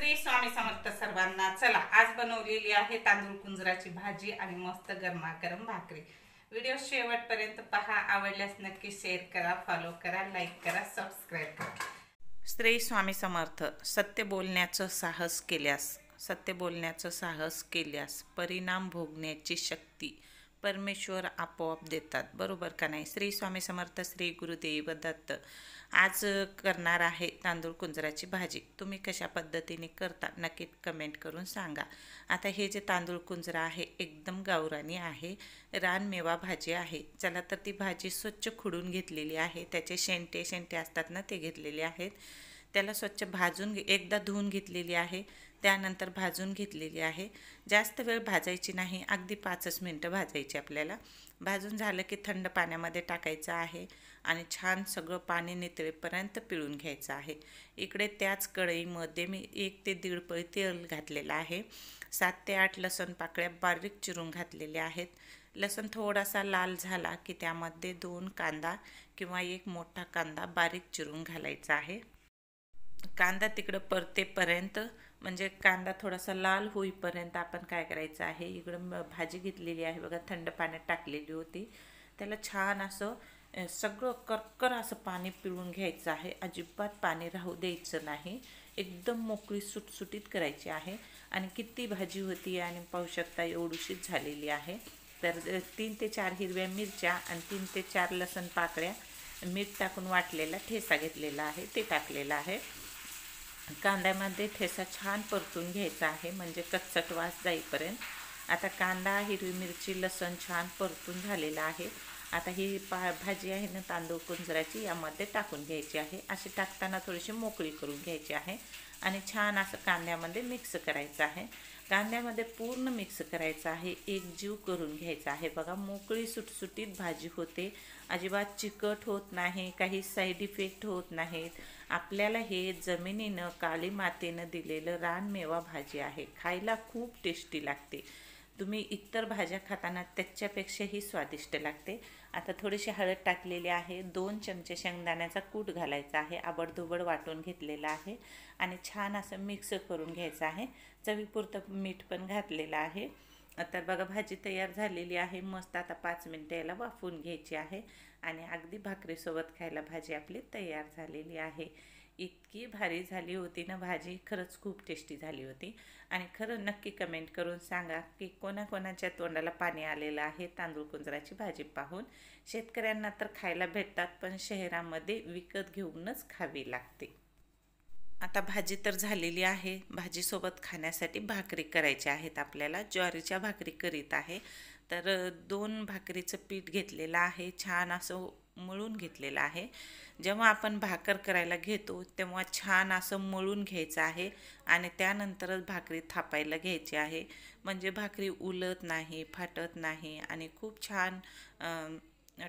श्री स्वामी समर्थ सर्वांना। चला, आज बनवलेली आहे तांदूळ कुंजराची भाजी आणि मस्त गरमागरम भाकरी। व्हिडिओ शेवटपर्यंत पहा। आवडल्यास नक्की शेअर करा, फॉलो करा, लाईक करा, सबस्क्राईब करा। श्री स्वामी समर्थ। सत्य बोलण्याचं साहस केल्यास परिणाम भोगण्याची शक्ती परमेश्वर आपोआप देतात, बरोबर का नाही? श्री स्वामी समर्थ, श्री गुरुदेव दत्त। आज करणार आहे तांदूळ कुंजराची भाजी। तुम्ही कशा पद्धतीने करता नक्की कमेंट करून सांगा। आता हे जे तांदूळ कुंजरा आहे एकदम गावरानी आहे, रानमेवा भाजी आहे। चला तर ती भाजी स्वच्छ खुडून घेतलेली आहे, त्याचे शेंटे असतात ना ते घेतलेले आहेत। त्याला स्वच्छ भाजून एकदा धुवून घेतलेली आहे, त्यानंतर भाजून घेतलेली आहे। जास्त वेळ भाजायची नाही, अगदी 5 मिनिटं भाजायची आपल्याला। भाजून झालं की थंड पाण्यामध्ये टाकायचं आहे आणि छान सगळं पाणी नितळेपर्यंत पिळून घ्यायचं आहे। इकडे त्याच कढईमध्ये मी 1 ते 1.5 पळी तेल घातलेलं आहे। 7 ते 8 लसूण पाकळ्या बारीक चिरून घातलेल्या आहेत। लसूण थोडासा लाल झाला की त्यामध्ये 2 कांदा किंवा 1 मोठा कांदा बारीक चिरून घालायचा आहे। कांदा तिकडं परतेपर्यंत, म्हणजे कांदा थोडासा लाल होईपर्यंत आपण काय करायचं आहे, इकडं भाजी घेतलेली आहे बघा, थंड पाण्यात टाकलेली होती। त्याला छान असं सगळं करकर असं पाणी पिळून घ्यायचं आहे। अजिबात पाणी राहू द्यायचं नाही, एकदम मोकळी सुटसुटीत करायची आहे। आणि किती भाजी होती आणि पाहू शकता एवढीशीच झालेली आहे। तर 3 ते 4 हिरव्या मिरच्या आणि 3 ते 4 लसूण पाकळ्या मीठ टाकून वाटलेला ठेसा घेतलेला आहे ते टाकलेला आहे। कांद्यामध्ये ठेसा छान परतून घ्यायचा आहे, म्हणजे कच्चट वास जाईपर्यंत। आता कांदा, हिरवी मिरची, लसूण छान परतून झालेला आहे। आता ही भाजी आहे ना तांदूळ कुंजराची, यामध्ये टाकून घ्यायची आहे। अशी टाकताना थोडीशी मोकळी करून घ्यायची आहे आणि छान असं कांद्यामध्ये मिक्स करायचं आहे। कांद्यामध्ये पूर्ण मिक्स करायचं आहे, एकजीव करून घ्यायचा आहे। बघा, मोकळी सुटसुटीत भाजी होते, अजिबात चिकट होत नाही, काही साईड इफेक्ट होत नाहीत। आपल्याला हे जमिनीनं, काळी मातेनं दिलेलं रानमेवा भाजी आहे, खायला खूप टेस्टी लागते। तुम्ही इतर भाज्या खाताना त्याच्यापेक्षाही स्वादिष्ट लागते। आता थोडीशी हळद टाकलेली आहे, 2 चमचे शेंगदाण्याचा कूट घालायचा आहे, आबडधोबड वाटून घेतलेला आहे आणि छान असं मिक्स करून घ्यायचं आहे। चवीपुरतं मीठ पण घातलेलं आहे। तर बघा, भाजी तयार झालेली आहे मस्त। आता 5 मिनिटं याला वाफवून घ्यायची आहे आणि अगदी भाकरीसोबत खायला भाजी आपली तयार झालेली आहे। इतकी भारी झाली होती ना भाजी, खरंच खूप टेस्टी झाली होती। आणि खरं नक्की कमेंट करून सांगा की कोणाकोणाच्या तोंडाला पाणी आलेलं आहे तांदूळ कुंजराची भाजी पाहून। शेतकऱ्यांना तर खायला भेटतात, पण शहरामध्ये विकत घेऊनच खावी लागते। आता भाजी तर झालेली आहे, भाजीसोबत खाण्यासाठी भाकरी करायच्या आहेत आपल्याला। ज्वारीच्या भाकरी करीत आहे। तर 2 भाकरीचं पीठ घेतलेलं आहे, छान असं मळून घेतलेलं आहे। जेव्हा आपण भाकर करायला घेतो तेव्हा छान असं मळून घ्यायचं आहे आणि त्यानंतरच भाकरी थापायला घ्यायची आहे, म्हणजे भाकरी उलत नाही, फाटत नाही आणि खूप छान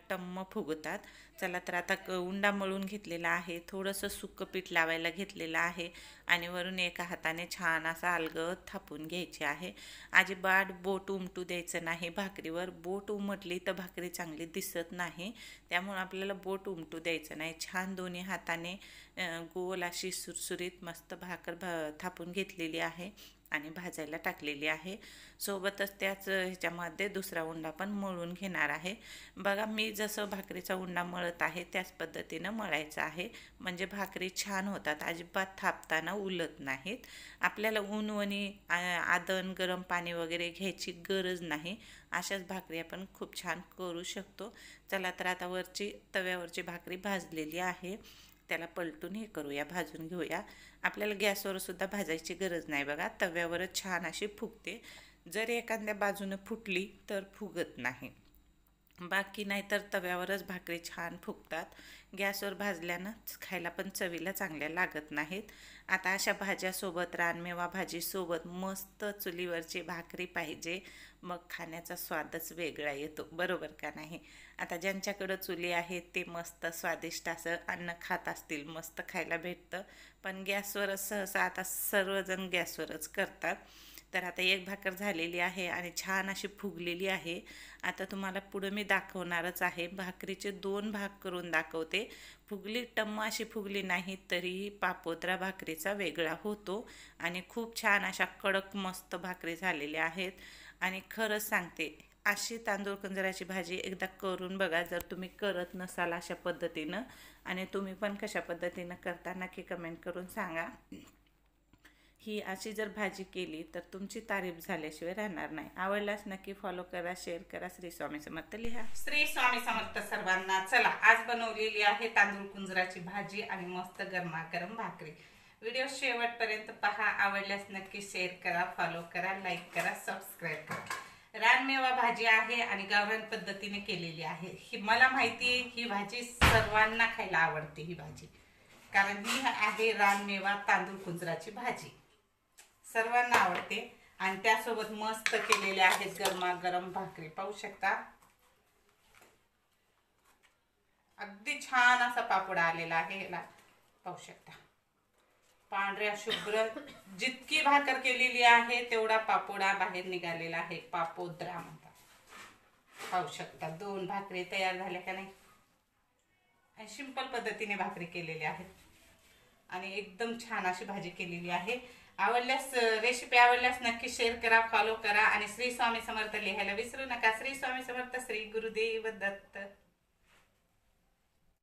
टम्म फुगतात। चला तर आता उंडा मळून घेतलेला आहे, थोडंसं सुकं पीठ लावायला घेतलेलं आहे आणि वरून एका हाताने छान असा अलगद थापून घ्यायची आहे। अजिबात बोट उमटू द्यायचं नाही भाकरीवर, बोट उमटली तर भाकरी चांगली दिसत नाही, त्यामुळे आपल्याला बोट उमटू द्यायचं नाही। छान दोन्ही हाताने गोल अशी सुरसुरीत मस्त भाकर थापून घेतलेली आहे आणि भाजायला टाकलेली आहे। सोबतच त्याच ह्याच्यामध्ये दुसरा उंडा पण मळून घेणार आहे। बघा, मी जसं भाकरीचा उंडा मळत आहे त्याच पद्धतीनं मळायचं आहे, म्हणजे भाकरी छान होतात, अजिबात थापताना उलत नाहीत। आपल्याला ऊनवणी आदन गरम पाणी वगैरे घ्यायची गरज नाही, अशाच भाकरी आपण खूप छान करू शकतो। चला तर आता तव्यावरची भाकरी भाजलेली आहे, त्याला पलटून हे करूया, भाजून घेऊया। आपल्याला गॅसवर सुद्धा भाजायची गरज नाही बघा, तव्यावरच छान अशी फुगते। जर एखाद्या बाजूने फुटली तर फुगत नाही, बाकी नाही तर तव्यावरच भाकरी छान फुगतात। गॅसवर भाजल्यानं खायला पण चवीला चांगल्या लागत नाहीत। आता अशा भाज्यासोबत, रानमेवा भाजीसोबत मस्त चुलीवरची भाकरी पाहिजे, मग खाण्याचा स्वादच वेगळा येतो, बरोबर का नाही? आता ज्यांच्याकडं चुली आहेत ते मस्त स्वादिष्ट असं अन्न खात असतील, मस्त खायला भेटतं। पण गॅसवरच सहसा आता सर्वजण गॅसवरच करतात। तर आता एक भाकर झालेली आहे आणि छान अशी फुगलेली आहे. आता तुम्हाला पुढं मी दाखवणारच आहे. भाकरीचे 2 भाग करून दाखवते. फुगली टम्म अशी फुगली नाही तरीही पापोद्रा भाकरीचा वेगळा होतो आणि खूप छान अशा कडक मस्त भाकरी झालेल्या आहेत. आणि खरंच सांगते, अशी तांदूळ कंजराची भाजी एकदा करून बघा जर तुम्ही करत नसाल अशा पद्धतीनं. आणि तुम्ही पण कशा पद्धतीनं करता नक्की कमेंट करून सांगा. ही अशी जर भाजी केली तर तुमची तारीफ झाल्याशिवाय राहणार नाही. आवडल्यास नक्की फॉलो करा, शेअर करा. श्री स्वामी समर्थ लिहा. श्री स्वामी समर्थ सर्वांना. चला, आज बनवलेली आहे तांदूळ कुंजराची भाजी आणि मस्त गरमागरम भाकरी. व्हिडिओ शेवटपर्यंत पहा. आवडल्यास नक्की शेअर करा, फॉलो करा, लाईक करा, सबस्क्राईब करा. रानमेवा भाजी आहे आणि गावरान पद्धतीने केलेली आहे. ही मला माहिती आहे, ही भाजी सर्वांना खायला आवडते. ही भाजी कारण ही आहे रानमेवा तांदूळ कुंजराची भाजी, सर्वांना आवडते. आणि त्यासोबत मस्त केलेले आहेत गरमागरम भाकरी. पाहू शकता, अगदी छान असा पापड आलेला आहे. याला पाहू शकता, पांढऱ्या शुभ्र. जितकी भाकर केलेली आहे तेवढा पापोडा बाहेर निघालेला आहे. पापोद्रा म्हणतात. पाहू शकता 2 भाकरी तयार झाल्या का नाही. आणि सिंपल पद्धतीने भाकरी केलेल्या आहेत आणि एकदम छान अशी भाजी केलेली आहे. आवडल्यास रेसिपी आवडल्यास नक्की शेअर करा, फॉलो करा आणि श्री स्वामी समर्थ लिहायला विसरू नका. श्री स्वामी समर्थ. श्री गुरुदेव दत्त.